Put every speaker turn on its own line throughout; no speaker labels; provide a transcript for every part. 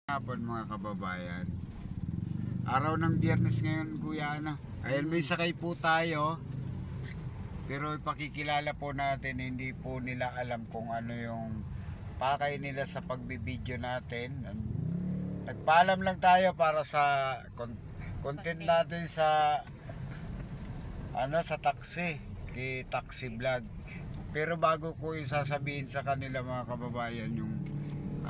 Hapon mga kababayan. Araw ng Biyernes ngayon, Kuya ano. Ayan, may sakay po tayo. Pero ipakikilala po natin, hindi po nila alam kung ano yung pakay nila sa pagbibideo natin. Nagpaalam lang tayo para sa content natin sa sa taxi, taxi vlog. Pero bago ko yung sasabihin sa kanila mga kababayan yung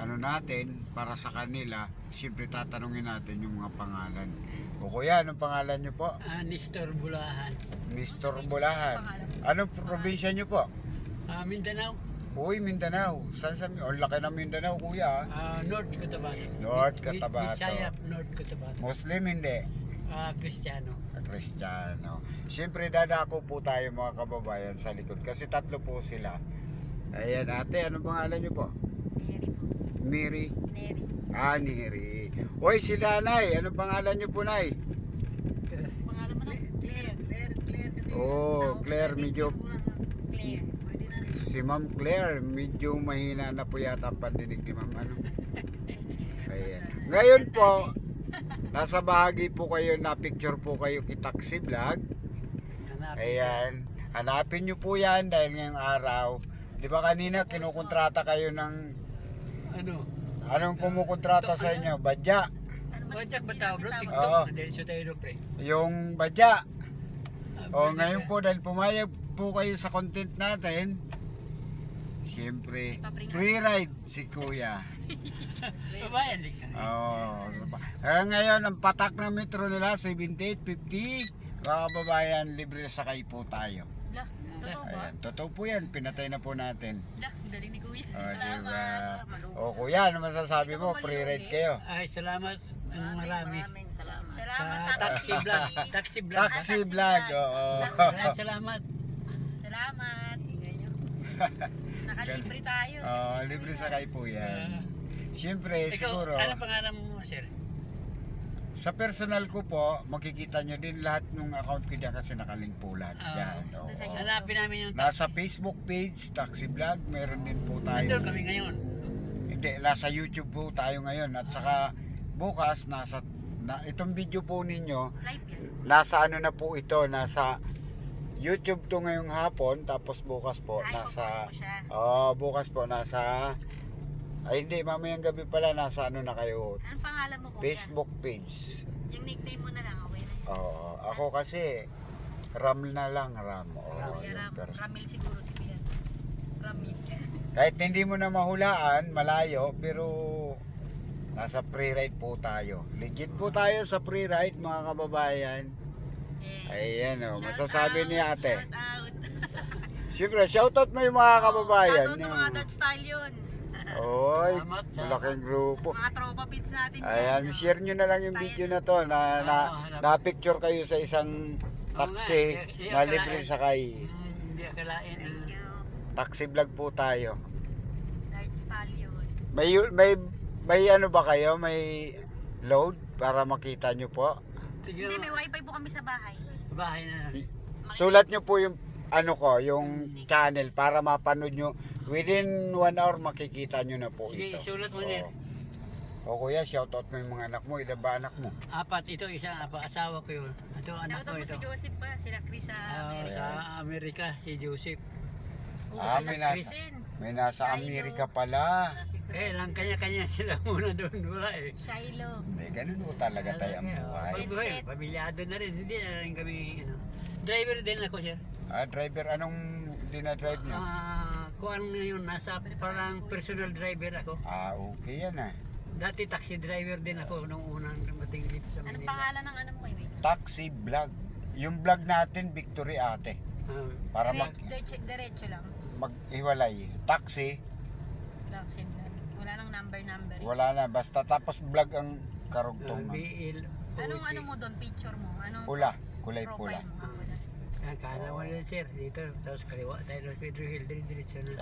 natin para sa kanila, siyempre tatanungin natin yung mga pangalan. O kuya, anong pangalan nyo po?
Nestor Bulahan.
Mr. Bulahan. Anong probinsya nyo po?
Mindanao.
Uy, Mindanao. Saan sa laki ng Mindanao, kuya?
North Cotabato.
North Cotabato.
Bisaya, North Cotabato.
Muslim hindi?
Kristiyano.
Kristiyano. Siyempre dadako po tayo mga kababayan sa likod kasi tatlo po sila. Ayan ate, anong pangalan nyo po? Mary.
Neri.
Neri. Hoy, sila Nay. Anong pangalan niyo po, Nay?
Pangalan mo na? Claire. Claire.
Oh, Claire, medyo
Claire. Pwede na rin.
si Ma'am Claire, medyo mahina na po yata ang pandinig ni Ma'am Ayan. Ngayon po, nasa bahagi po kayo na picture po kayo kitaxi vlog. Ayan. Hanapin niyo po 'yan dahil ngayong araw. 'Di ba kanina kinukontrata kayo ng Anong kumukontrata sa inyo? Badya.
Wajak ba tawag bro?
Oo.
TikTok. Dahil sa tayo pre.
Yung badya. Ngayon po dahil pumayag po kayo sa content natin, siyempre, free ride si Kuya.
Babayan din ka.
Ngayon, ang patak na metro nila, 78.50. Mga kababayan, libre sakay po tayo.
Lah, totoo ba?
Ayan, totoo po yan, pinatay na po natin.
Lah, galing ni Kuya.
Diba?
Malungkot.
Kuya, ano masasabi mo? Free ride kayo.
Ay, salamat. Marami.
Maraming salamat.
Sa
Salamat,
taxi vlog. Taxi vlog.
Taxi vlog, oo.
Salamat.
Salamat. Nakalibre tayo.
Libre sakay po yan. Siyempre,
Ikaw,
siguro,
ano pangalan mo, sir?
sa personal ko po, makikita nyo din lahat ng account ko dyan kasi nakalink po lahat dyan. Oo.
Hanapin namin yung
Nasa Facebook page, Taxi Vlog, meron din po tayo.
Nandun kami ngayon.
Hindi, nasa YouTube po tayo ngayon. At saka bukas, itong video po ninyo,
Live yan.
nasa ano na po ito, nasa YouTube to ngayong hapon, tapos bukas po,
Ay,
nasa,
bukas po siya.
bukas po, nasa, hindi, mamayang gabi pala, nasa ano na kayo,
Anong pangalan mo, Kuya?
Facebook page.
Yung nickname mo na lang, okay na yun.
Ako kasi Ram na lang, Ram.
Kuya
Yung person.
Ramil siguro si Kuya. Ramil.
Kahit hindi mo na mahulaan, malayo, pero nasa free ride po tayo. Legit po tayo sa free ride mga kababayan. Ayan masasabi ni ate.
Shout out.
Siyempre, shoutout mo yung mga kababayan.
Shout out ng mga Dutch style yun.
Oy,
Salamat.
malaking grupo.
Mga tropa pits natin.
Ayan, share nyo na lang yung video na to na picture kayo sa isang taxi na libre sakay.
Hindi akalain.
Thank you.
Taxi vlog po tayo.
Dutch style yun.
May ano ba kayo? May load para makita nyo po?
Hindi, may wifi po kami sa bahay.
Bahay na.
Sulat nyo po yung yung channel para mapanood nyo. Within 1 hour makikita nyo na po
Sige,
ito.
sulat mo din.
O kuya, shoutout mo yung mga anak mo. Ilan ba anak mo?
4 ito, isa asawa ko yun. Ito anak
Shout
ko
out mo
ito.
si Joseph pa, sila Chris sa Amerika.
Sa Amerika, si Joseph.
May nasa Amerika pala.
Lang kanya-kanya sila muna doon. Wala
Shiloh.
Hindi, ganun po talaga tayo ang buhay.
Pagbuhay, pamilyado na rin. Hindi na rin kami, Driver din ako, sir.
Driver, anong dinadrive nyo?
Kung ano ngayon, nasa parang personal driver ako.
Okay yan
Dati taxi driver din ako nung unang dumating dito sa
Anong
Manila.
pangalan ng ano mo, Kuya?
Taxi vlog. Yung vlog natin, Victory ate. Para
Diretso lang.
maghiwalay. Taxi,
Taxi vlog. Wala nang number.
wala na. Basta tapos vlog ang karugtong.
BL.
Anong ano mo doon? Picture mo? Anong
Pula, kulay pula.
profile mo?
Kanan mo din, sir. Dito, tapos kaliwa tayo ng Pedro Hill. Diretso na.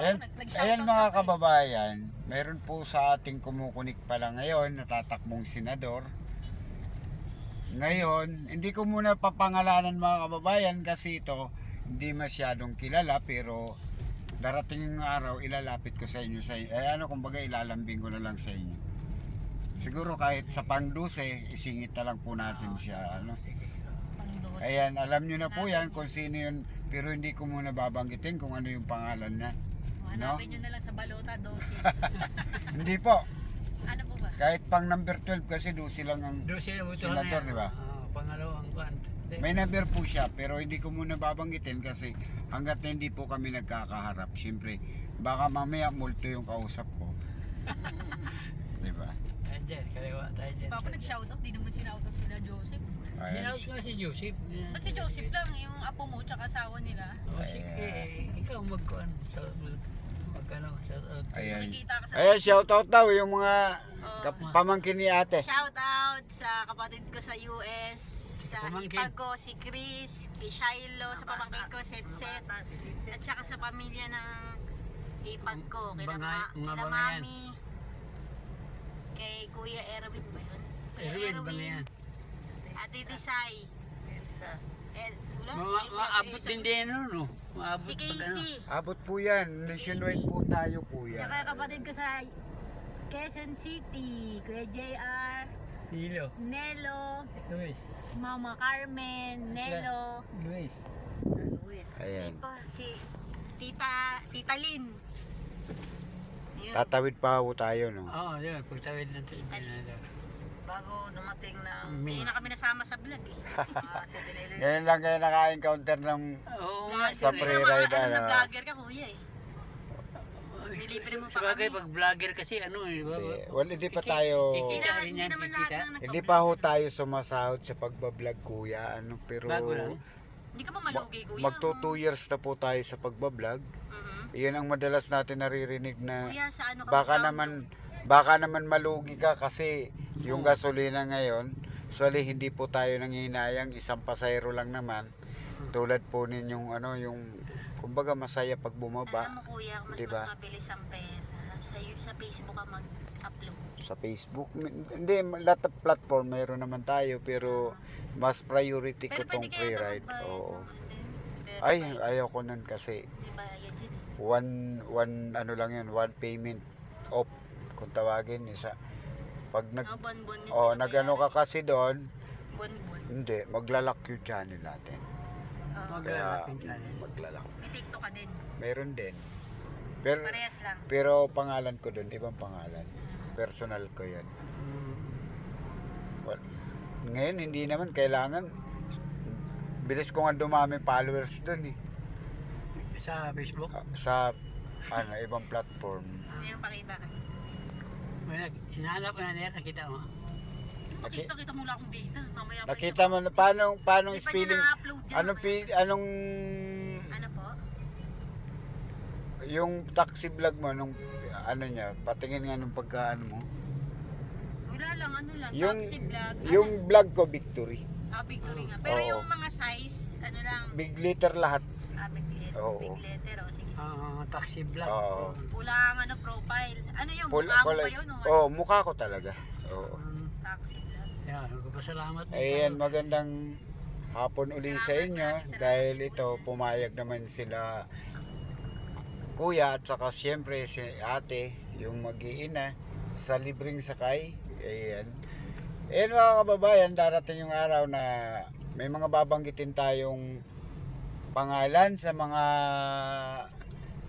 Ayan mga kababayan, meron po sa ating kumukunik pala ngayon, natatakbong senador. Ngayon, hindi ko muna papangalanan mga kababayan kasi ito hindi masyadong kilala, pero darating yung araw ilalapit ko sa inyo, kumbaga ilalambing ko na lang sa inyo. Siguro kahit sa pang-12, isingit na lang po natin siya. Ano?
Sige.
Pang-12.
Ayan, alam nyo na po yan kung sino yun. Pero hindi ko muna babanggitin kung ano yung pangalan niya.
Hanapin nyo na lang sa balota, 12.
Hindi po.
Ano po ba?
Kahit pang number 12 kasi 12 lang ang...
Doon siya buto
Senator, di ba?
Pangalawang kuan.
May number po siya pero hindi ko muna babanggitin kasi hanggat na hindi po kami nagkakaharap. Siyempre, baka mamaya multo yung kausap ko. Diba?
Ayan dyan, kaliwa tayo dyan.
Papa nag-shoutout, di naman sinoutout sila Joseph.
Ayan.
Sinout nga si Joseph.
Ba't si Joseph lang, yung apo mo tsaka asawa nila?
O sige, ikaw magkuan. Magkano, shout out.
Ayan.
Nakikita ka sa...
Ayan, shoutout daw yung mga pamangkin ni ate.
Shout out sa kapatid ko sa US, sa
Pamangkin.
ipag ko si Chris, kay Shiloh, sa pamangkin ko Set, at saka sa pamilya ng ipag ko, kay
Mga
kila
bangayan.
Mami, kay Kuya Erwin ba yun? Kuya
Erwin ba na yan?
Ate Tisay, wala,
Maabot din din ano, no? Maabot
si
pag ano.
Casey,
Abot po yan. Nationwide po tayo po yan.
tsaka kapatid ko sa Quezon City, Kuya JR,
Hilo.
Nelo,
Luis.
Mama Carmen, Nelo,
Luis.
Ayan.
pa si Tita Lynn. Yun.
Tatawid pa po tayo, no?
Oo, yun. Pagtawid ng tinador.
Bago dumating na
May.
hindi na kami nasama sa vlog eh.
Ngayon lang kayo naka-encounter ng...
Oo nga,
Sa
sir, eh.
pre-ride,
ano,
ano.
na vlogger ka kuya eh. Nilibre mo pa
Sabagay,
kami.
pag vlogger kasi ano eh.
Well, hindi pa tayo...
Kikita rin
Hindi
yan,
naman lahat
kikita.
ng
Hindi pa ho tayo sumasahod sa pagbablog, kuya. Ano, pero...
Bago lang.
Hindi ka pa malugi kuya.
Magto 2 years na po tayo sa pagbablog.
Mhm.
Iyan ang madalas natin naririnig na
Kuya sa ano ka
baka
ba?
naman malugi ka kasi yung gasolina ngayon, actually hindi po tayo nanghihinayang, isang pasahero lang naman. Tulad po ninyong ano, yung kumbaga masaya pag bumaba
Alam mo kuya, mas
Diba?
mabilis ang pera. Sa Facebook ka mag-upload.
sa Facebook. Hindi, lahat ng platform meron naman tayo pero mas priority ko
Pero
tong
pwede kaya
free
ito
ride.
magbayad
Oo.
naman din. Pero
Ay, ayaw ko nun kasi
may bayad yun eh.
one ano lang yun, one payment off kung tawagin isa. Pag
Buwan-buwan yun.
nagano ka kasi doon,
Buwan-buwan.
hindi, maglalak yung channel natin. Kaya
Maglalak yung channel.
maglalak.
May TikTok ka din.
Meron din. Pero,
Parehas lang.
pero pangalan ko doon, ibang pangalan. Personal ko yun. Well, ngayon, hindi naman kailangan. Bilis ko nga dumami followers doon eh.
Sa Facebook.
Sa ibang platform.
Ano yung pakita ka?
May hinahanap ko na niya, nakita mo.
Makita mo lang akong data. Mamaya pa
Nakita mo na paano
Hindi pa niya
spelling?
na-upload yan,
Anong
mamaya.
anong
Ano po?
yung taxi vlog mo nung ano niya, patingin nga nung pagkaano mo.
Wala lang, ano lang.
Yung
Taxi vlog.
yung vlog ko Victory.
Victory nga. Pero
Oo.
yung mga size, ano lang.
Big letter lahat.
Big letter.
Oo.
Big letter. O sige.
Taxi vlog.
Oo.
Wala ang ano, profile. Ano yung
Pula,
mukha mo ba yun?
oh, mukha ko talaga. Oo.
Taxi vlog.
Yan, magpasalamat.
Ayan, magandang hapon uli sa inyo dahil ito pumayag naman sila kuya at saka siyempre si ate yung mag-iina sa libreng sakay. Ayan. Ayan mga kababayan, darating yung araw na may mga babanggitin tayong pangalan sa mga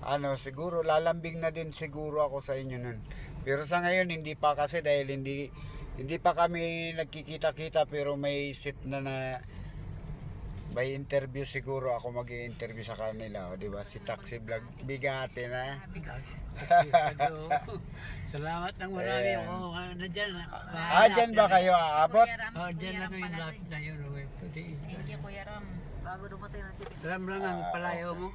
ano, siguro lalambing na din siguro ako sa inyo nun. Pero sa ngayon hindi pa kasi dahil hindi pa kami nagkikita-kita pero may sit na may interview siguro ako mag-i-interview sa kanila, o di ba? Si Taxi Vlog bigate na.
Salamat ng marami
Ayan.
ako. Nandyan.
Dyan ba kayo aabot?
Kuya Ram,
Oh,
si
dyan
Kuya
na
Ram
ko yung
pala
lapit
to
na yun.
Thank you Kuya Ram. Bago dumating ng city.
Ram lang ang palayo mo.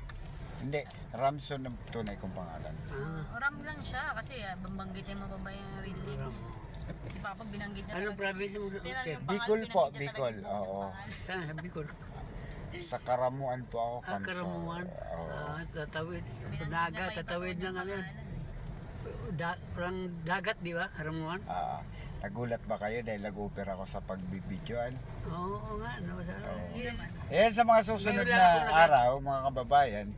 Hindi, Ramson ang tunay kong pangalan.
Ram lang siya kasi bambanggitin mo pa ba yung real name niya? Si Papa binanggit niya
Anong
talaga.
province mo,
Hindi lang
sir?
yung
Bicol
pangalan,
po,
binanggit niya
Bicol.
talaga yung
Oo.
pangalan.
Saan? Sa Bicol.
Sa Karamuan po ako, Kamsor.
Karamuan.
Oo.
Tatawid.
Binanggit niya
Naga,
pa yung
tatawid
Papa
ng ano yan.
pangalan.
Parang dagat, di ba? Karamuan.
Nagulat ba kayo dahil nag-opera ako sa pagbibidyoan?
Oo nga. No,
Ayan sa mga susunod
Ngayon
na
lang ako
araw, mga kababayan,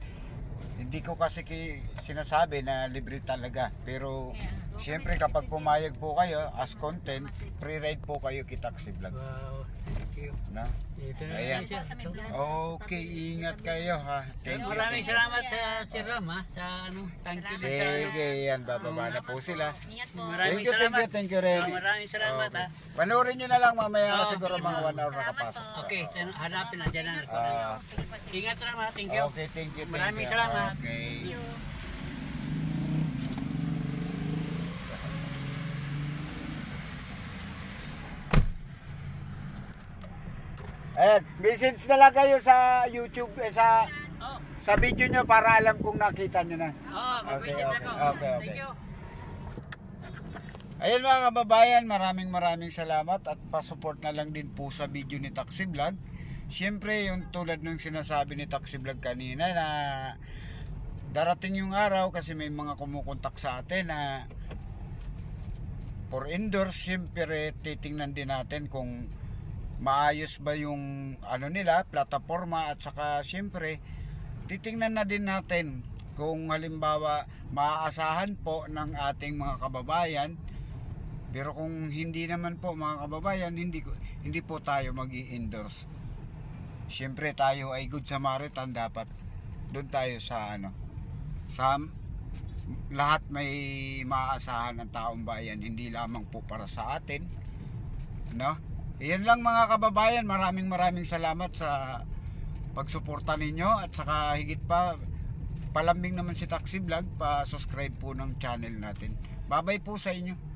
hindi ko kasi sinasabi na libre talaga. Pero Siyempre kapag pumayag po kayo as content, pre-ride po kayo kay Taxi Vlog.
Wow, thank you.
No?
Dito na
Ayan.
lang sir.
Okay, ingat kayo ha. Thank you.
Maraming salamat sa Sir Ram ha. Sa ano, thank you.
Sige, yan, bababa na po sila.
Ingat po.
Maraming
Thank you,
salamat.
thank you rin.
Maraming salamat ha.
Panoorin nyo na lang mamaya
Oo,
siguro
sige
mga
po.
1 hour nakapasok.
Okay, hanapin na dyan na.
Ah,
Ingat Ram ha, thank you.
okay, thank you.
Maraming salamat.
Okay. Ayan, message na lang kayo sa YouTube, sa video nyo para alam kung nakita nyo na.
Oo, mag-visit
Okay,
ako.
okay.
Thank you.
Ayun mga kababayan, maraming salamat at pasupport na lang din po sa video ni Taxi Vlog. Siyempre, yung tulad ng sinasabi ni Taxi Vlog kanina na darating yung araw kasi may mga kumukontak sa atin na for endorse, siyempre titingnan din natin kung maayos ba yung ano nila, plataforma at saka siyempre titingnan na din natin kung halimbawa maaasahan po ng ating mga kababayan. Pero kung hindi naman po mga kababayan, hindi po tayo mag-i-endorse. Siyempre tayo ay good Samaritan, dapat doon tayo sa sa lahat may maaasahan ng taong bayan, hindi lamang po para sa atin, no? Iyan lang mga kababayan, maraming salamat sa pagsuporta ninyo at saka higit pa palambing naman si Taxi Vlog, pa-subscribe po ng channel natin. Bye-bye po sa inyo.